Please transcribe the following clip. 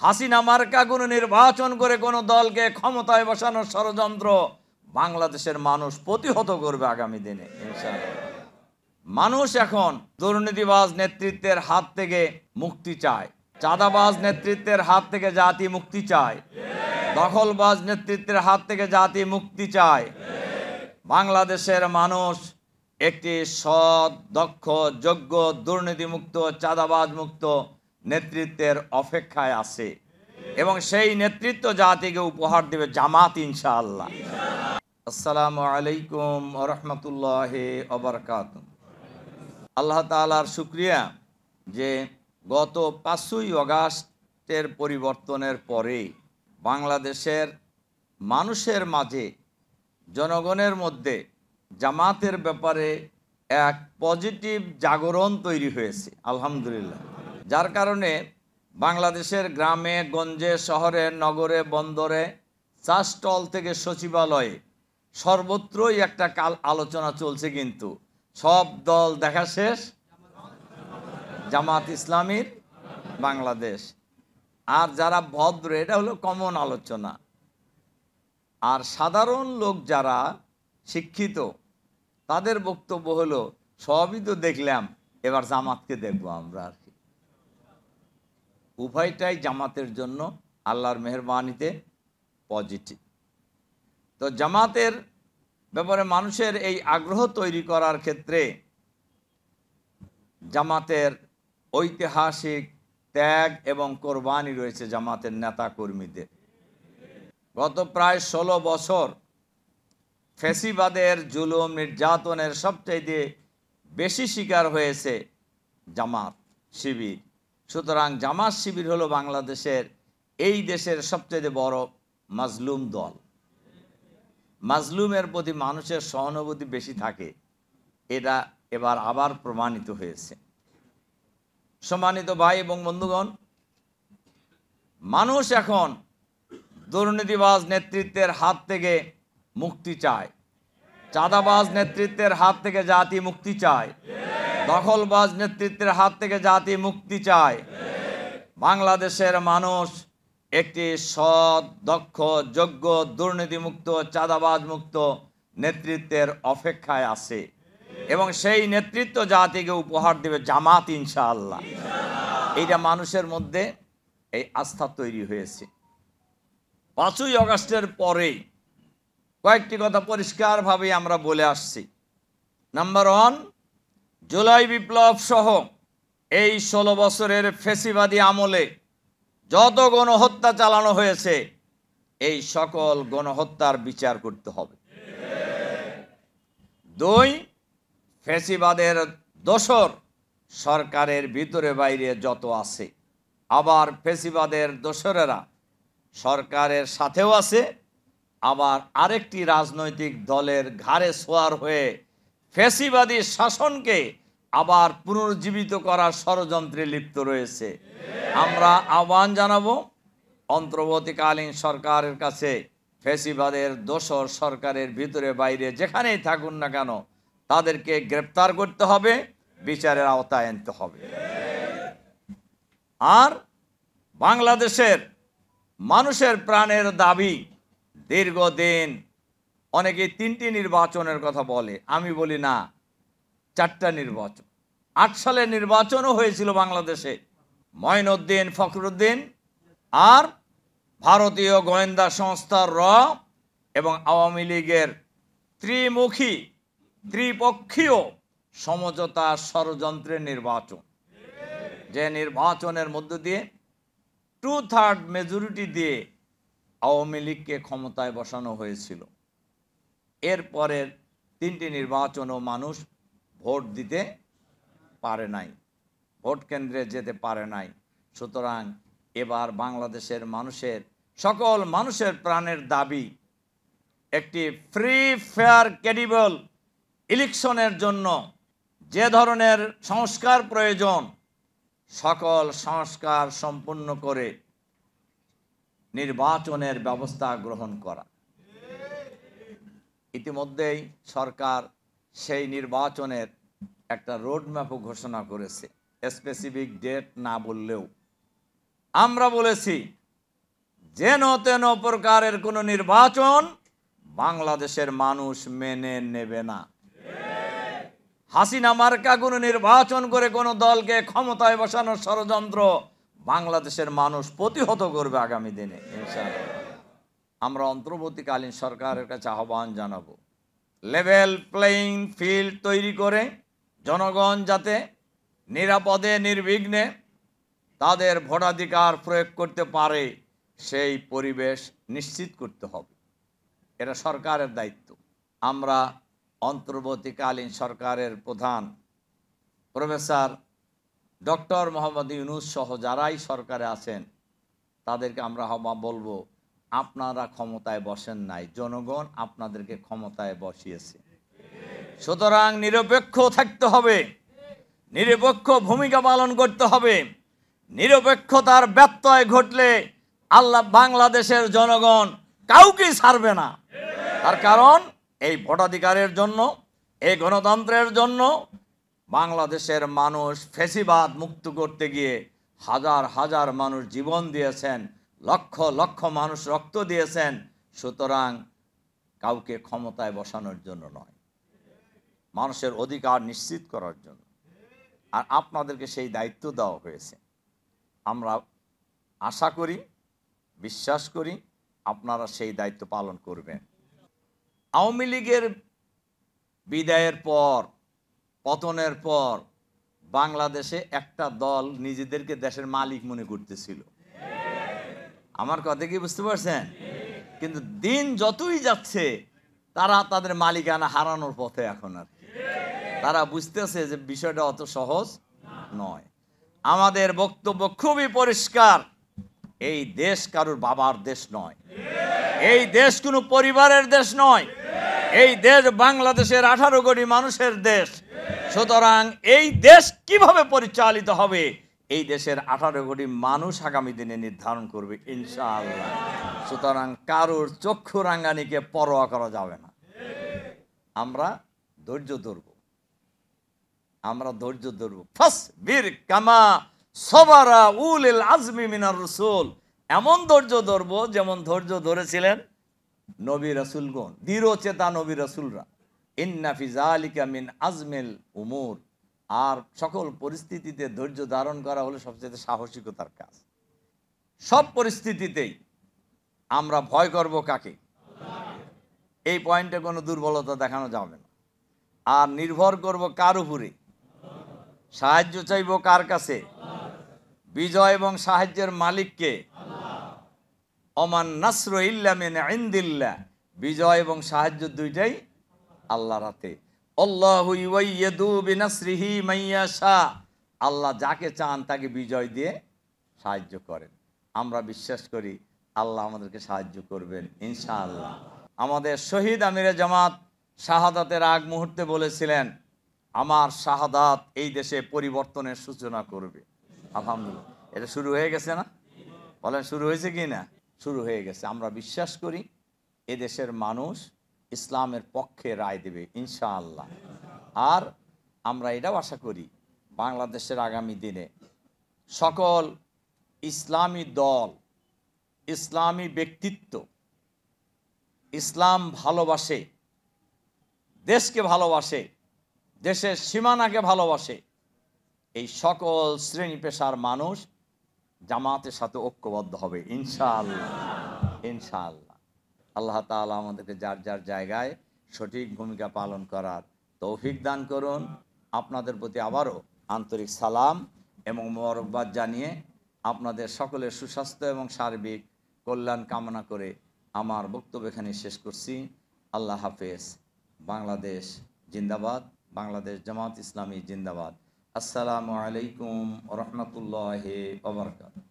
হাসিনা মার্কা কোনো নির্বাচন করে কোনো দলকে ক্ষমতায় বসানোর ষড়যন্ত্র বাংলাদেশের মানুষ প্রতিহত করবে আগামী দিনে ইনশাআল্লাহ। মানুষ এখন দুর্নীতিবাজ নেতৃত্বের হাত থেকে মুক্তি চায়, চাঁদাবাজ নেতৃত্বের হাত থেকে জাতি মুক্তি চায়, দখলবাজ নেতৃত্বের হাত থেকে জাতি মুক্তি চায়। বাংলাদেশের মানুষ একটি সৎ, দক্ষ, যোগ্য, দুর্নীতিমুক্ত, চাঁদাবাজ মুক্ত নেতৃত্বের অপেক্ষায় আছে এবং সেই নেতৃত্ব জাতিকে উপহার দেবে জামাত ইনশাআল্লাহ। আসসালামু আলাইকুম ওয়া রাহমাতুল্লাহি ওয়া বারাকাতুহু। আল্লাহ তাআলার শুকরিয়া যে গত 5ই আগস্টের পরিবর্তনের পরে বাংলাদেশের মানুষের মাঝে, জনগণের মধ্যে জামাতের ব্যাপারে এক পজিটিভ জাগরণ তৈরি হয়েছে আলহামদুলিল্লাহ। যার কারণে বাংলাদেশের গ্রামে গঞ্জে, শহরে, নগরে, বন্দরে, চা স্টল থেকে সচিবালয়ে সর্বত্রই একটা আলোচনা চলছে, কিন্তু সব দল দেখা শেষ জামাত ইসলামীর বাংলাদেশ। আর যারা ভদ্র, এটা হলো কমন আলোচনা। আর সাধারণ লোক যারা শিক্ষিত, তাদের বক্তব্য হলো সবই তো দেখলাম, এবার জামাতকে দেখবো আমরা। আর কি, উভয়টাই জামাতের জন্য আল্লাহর মেহেরবানিতে পজিটিভ। তো জামাতের ব্যাপারে মানুষের এই আগ্রহ তৈরি করার ক্ষেত্রে জামাতের ঐতিহাসিক ত্যাগ এবং কোরবানি রয়েছে জামাতের নেতা কর্মীদের। গত প্রায় 16 বছর ফ্যাসিবাদের জুলুম নির্যাতনের সবচেয়ে বেশি শিকার হয়েছে জামাত শিবির। সুতরাং জামাত শিবির হলো বাংলাদেশের, এই দেশের সবচেয়ে বড় মাজলুম দল। মাজলুমের প্রতি মানুষের সহানুভূতি বেশি থাকে, এটা এবার আবার প্রমাণিত হয়েছে। সম্মানিত ভাই এবং বন্ধুগণ, মানুষ এখন দুর্নীতিবাজ নেতৃত্বের হাত থেকে মুক্তি চায়, চাঁদাবাজ নেতৃত্বের হাত থেকে জাতি মুক্তি চায়, দখলবাজ নেতৃত্বের হাত থেকে জাতি মুক্তি চায়। বাংলাদেশের মানুষ একটি সৎ, দক্ষ, যোগ্য, দুর্নীতিমুক্ত, চাঁদাবাজ মুক্ত নেতৃত্বের অপেক্ষায় আছে এবং সেই নেতৃত্ব জাতিকে উপহার দেবে জামাত ইনশাআল্লাহ। এইটা মানুষের মধ্যে এই আস্থা তৈরি হয়েছে। 5ই আগস্টের পরেই কয়েকটি কথা পরিষ্কারভাবে আমরা বলে আসছি। নাম্বার 1, জুলাই বিপ্লব সহ এই 16 বছরের ফ্যাসিবাদী আমলে যত গণহত্যা চালানো হয়েছে, এই সকল গণহত্যার বিচার করতে হবে। 2, ফ্যাসিবাদের দোসর সরকারের ভিতরে বাইরে যত আছে, আবার ফ্যাসিবাদের দোসরেরা সরকারের সাথেও আছে, আবার আরেকটি রাজনৈতিক দলের ঘাড়ে সোয়ার হয়ে ফ্যাসিবাদী শাসনকে আবার পুনর্জীবিত করার ষড়যন্ত্রে লিপ্ত রয়েছে। আমরা আহ্বান জানাবো অন্তর্বর্তীকালীন সরকারের কাছে, ফ্যাসিবাদের দোসর সরকারের ভিতরে বাইরে যেখানেই থাকুন না কেন, তাদেরকে গ্রেপ্তার করতে হবে, বিচারের আওতায় আনতে হবে। আর বাংলাদেশের মানুষের প্রাণের দাবি দীর্ঘদিন, অনেকে 3টি নির্বাচনের কথা বলে, আমি বলি না, 4টা নির্বাচন। 8 সালে নির্বাচনও হয়েছিল বাংলাদেশে। মঈনুদ্দিন, ফখরুদ্দিন আর ভারতীয় গোয়েন্দা সংস্থার র এবং আওয়ামী লীগের ত্রিপক্ষীয় সমঝোতা ষড়যন্ত্রের নির্বাচন, যে নির্বাচনের মধ্য দিয়ে 2/3 মেজরিটি দিয়ে আওয়ামী লীগকে ক্ষমতায় বসানো হয়েছিল। এরপরের 3টি নির্বাচনও মানুষ ভোট দিতে পারে নাই, ভোট কেন্দ্রে যেতে পারে নাই। সুতরাং এবার বাংলাদেশের মানুষের, সকল মানুষের প্রাণের দাবি একটি ফ্রি, ফেয়ার, ক্রেডিবল ইলেকশনের জন্য যে ধরনের সংস্কার প্রয়োজন, সকল সংস্কার সম্পূর্ণ করে নির্বাচনের ব্যবস্থা গ্রহণ করা। ইতিমধ্যেই সরকার সেই নির্বাচনের একটা রোডম্যাপও ঘোষণা করেছে, স্পেসিফিক ডেট না বললেও। আমরা বলেছি যেন তেন প্রকারের কোনো নির্বাচন বাংলাদেশের মানুষ মেনে নেবে না। হাসিনা মার্কা কোনো নির্বাচন করে কোনো দলকে ক্ষমতায় বসানোর ষড়যন্ত্র বাংলাদেশের মানুষ প্রতিহত করবে আগামী দিনে ইনশাআল্লাহ। আমরা অন্তর্বর্তীকালীন সরকারের কাছে আহ্বান জানাবো, লেভেল প্লেইং ফিল্ড তৈরি করে জনগণ যাতে নিরাপদে নির্বিঘ্নে তাদের ভোটাধিকার প্রয়োগ করতে পারে সেই পরিবেশ নিশ্চিত করতে হবে। এটা সরকারের দায়িত্ব। আমরা অন্তর্বর্তীকালীন সরকারের প্রধান প্রফেসর ডক্টর মোহাম্মদ ইউনূস সহ যারাই সরকারে আছেন তাদেরকে আমরা বলবো, আপনারা ক্ষমতায় বসেন নাই, জনগণ আপনাদেরকে ক্ষমতায় বসিয়েছে। সুতরাং নিরপেক্ষ থাকতে হবে, নিরপেক্ষ ভূমিকা পালন করতে হবে। নিরপেক্ষতার ব্যত্যয় ঘটলে আল্লাহ বাংলাদেশের জনগণ কাউকেই ছাড়বে না। তার কারণ এই ভোটাধিকারের জন্য, এই গণতন্ত্রের জন্য বাংলাদেশের মানুষ ফ্যাসিবাদ মুক্ত করতে গিয়ে হাজার হাজার মানুষ জীবন দিয়েছেন, লক্ষ লক্ষ মানুষ রক্ত দিয়েছেন। সুতরাং কাউকে ক্ষমতায় বসানোর জন্য নয়, মানুষের অধিকার নিশ্চিত করার জন্য। আর আপনাদেরকে সেই দায়িত্ব দেওয়া হয়েছে। আমরা আশা করি, বিশ্বাস করি আপনারা সেই দায়িত্ব পালন করবেন। আওয়ামী লীগের বিদায়ের পর, পতনের পর বাংলাদেশে একটা দল নিজেদেরকে দেশের মালিক মনে করতেছিল। আমার কথা কি বুঝতে পারছেন? কিন্তু দিন যতই যাচ্ছে তারা তাদের মালিকানা হারানোর পথে। এখন আর তারা বুঝতেছে যে বিষয়টা অত সহজ নয়। আমাদের বক্তব্য খুবই পরিষ্কার, এই দেশ কারোর বাবার দেশ নয়, এই দেশ কোনো পরিবারের দেশ নয়, এই দেশ বাংলাদেশের 18 কোটি মানুষের দেশ। সুতরাং এই দেশ কিভাবে পরিচালিত হবে এই দেশের 18 কোটি মানুষ আগামী দিনে নির্ধারণ করবে ইনশাআল্লাহ। সুতরাং কারোর চক্ষু রাঙ্গানিকে পরোয়া করা যাবে না। আমরা ধৈর্য ধরব, আমরা ধৈর্য ধরব। ফাসবির কামা সবারা উলিল আজমি মিনার রাসূল, এমন ধৈর্য ধরব যেমন ধৈর্য ধরেছিলেন নবী রাসূলগণ, দৃঢ়চেতা নবী রাসূলরা। ইন্না ফি যালিকা মিন আজমিল উমুর, আর সকল পরিস্থিতিতে ধৈর্য ধারণ করা হলো সবচেয়ে সাহসিকতার কাজ। সব পরিস্থিতিতেই আমরা ভয় করব কাকে? এই পয়েন্টে কোনো দুর্বলতা দেখানো যাবে না। আর নির্ভর করব কার উপরে? সাহায্য চাইব কার কাছে? বিজয় এবং সাহায্যের মালিককে। ওমান নাসরু ইল্লা মিন ইনদিল্লাহ, বিজয় এবং সাহায্য দুইটাই আল্লাহর হাতে। আল্লাহু ইউয়াইয়িদু বিনাসরিহি মাইয়াশা, আল্লাহ যাকে চান তাকে বিজয় দিয়ে সাহায্য করেন। আমরা বিশ্বাস করি আল্লাহ আমাদেরকে সাহায্য করবেন ইনশাআল্লাহ। আমাদের শহীদ আমিরে জামাত শাহাদাতের আগ মুহূর্তে বলেছিলেন, আমার শাহাদাত এই দেশে পরিবর্তনের সূচনা করবে। আলহামদুলিল্লাহ, এটা শুরু হয়ে গেছে না? বলেন শুরু হয়েছে কি না? শুরু হয়ে গেছে। আমরা বিশ্বাস করি এদেশের মানুষ ইসলামের পক্ষে রায় দেবে ইনশাআল্লাহ। আর আমরা এটাও আশা করি বাংলাদেশের আগামী দিনে সকল ইসলামী দল, ইসলামী ব্যক্তিত্ব, ইসলাম ভালোবাসে, দেশকে ভালোবাসে, দেশের সীমানাকে ভালোবাসে, এই সকল শ্রেণী পেশার মানুষ জামাতের সাথে ঐক্যবদ্ধ হবে ইনশাআল্লাহ। ইনশাআল্লাহ আল্লাহ তাআলা আমাদেরকে যার যার জায়গায় সঠিক ভূমিকা পালন করার তৌফিক দান করুন। আপনাদের প্রতি আবারও আন্তরিক সালাম এবং মোবারকবাদ জানিয়ে আপনাদের সকলের সুস্বাস্থ্য এবং সার্বিক কল্যাণ কামনা করে আমার বক্তব্য এখানে শেষ করছি। আল্লাহ হাফেজ। বাংলাদেশ জিন্দাবাদ, বাংলাদেশ জামাত ইসলামী জিন্দাবাদ। আসসালামু আলাইকুম ওয়া রাহমাতুল্লাহি ওয়া বারাকাতুহু।